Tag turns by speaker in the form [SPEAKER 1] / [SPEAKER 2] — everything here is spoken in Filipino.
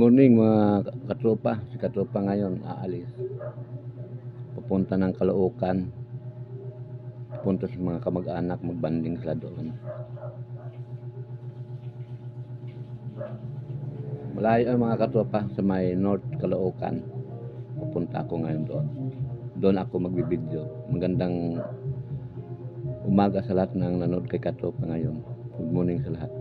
[SPEAKER 1] morning mga katropa. Si katropa ngayon aalis. Pupunta ng Caloocan. Pupunta sa mga kamag-anak, magbanding sila doon. Malayo ang mga katropa sa may North Caloocan. Pupunta ako ngayon doon. Doon ako magbibideo. Magandang umaga sa lahat ng nanood kay katropa ngayon. Good morning sa lahat.